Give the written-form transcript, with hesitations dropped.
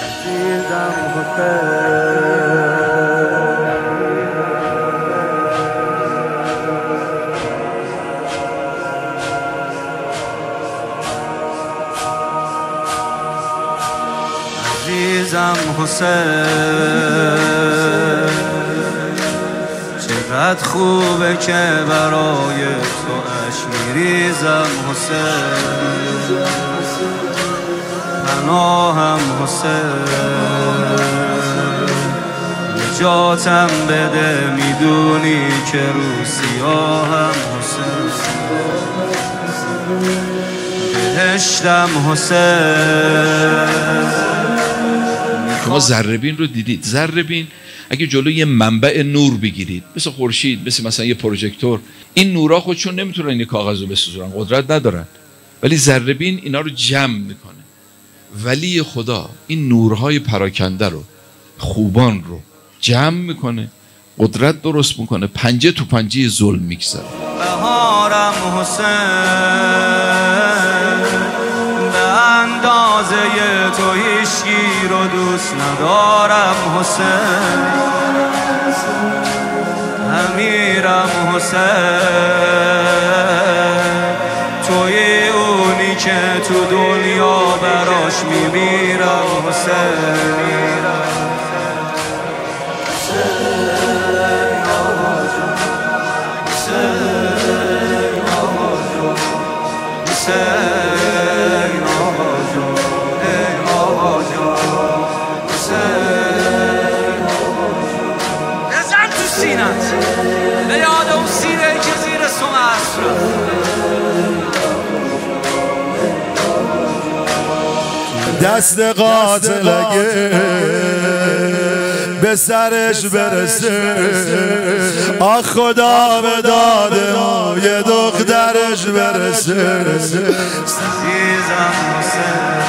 عزیزم حسین چقدر خوبه که برای تو اشک میریزم حسین پناهم حسین نجاتم بده میدونی که رو سیاهم حسین بهشتم حسین. شما ذره‌بین رو دیدید. ذره‌بین اگه جلوی یه منبع نور بگیرید مثل خورشید، مثل یه پروژکتور، این نورا خودشون نمیتونن این کاغذ رو بسوزونن، قدرت ندارن، ولی ذره‌بین اینا رو جمع میکنه. ولی خدا این نورهای پراکنده رو، خوبان رو جمع میکنه، قدرت درست میکنه، پنجه تو پنجه ظلم میگذاره. بهارم حسین به اندازه تو هیچکی رو دوست ندارم حسین امیرم حسین توی اونی که تو دنیا براش میمیرم حسین. بزن تو سینت به یاد اون سیره که زیر سم عصر دست قاتل اگه به سرش برسه آخ خدا به داد ما یه دخترش برسه. عزیزم حسین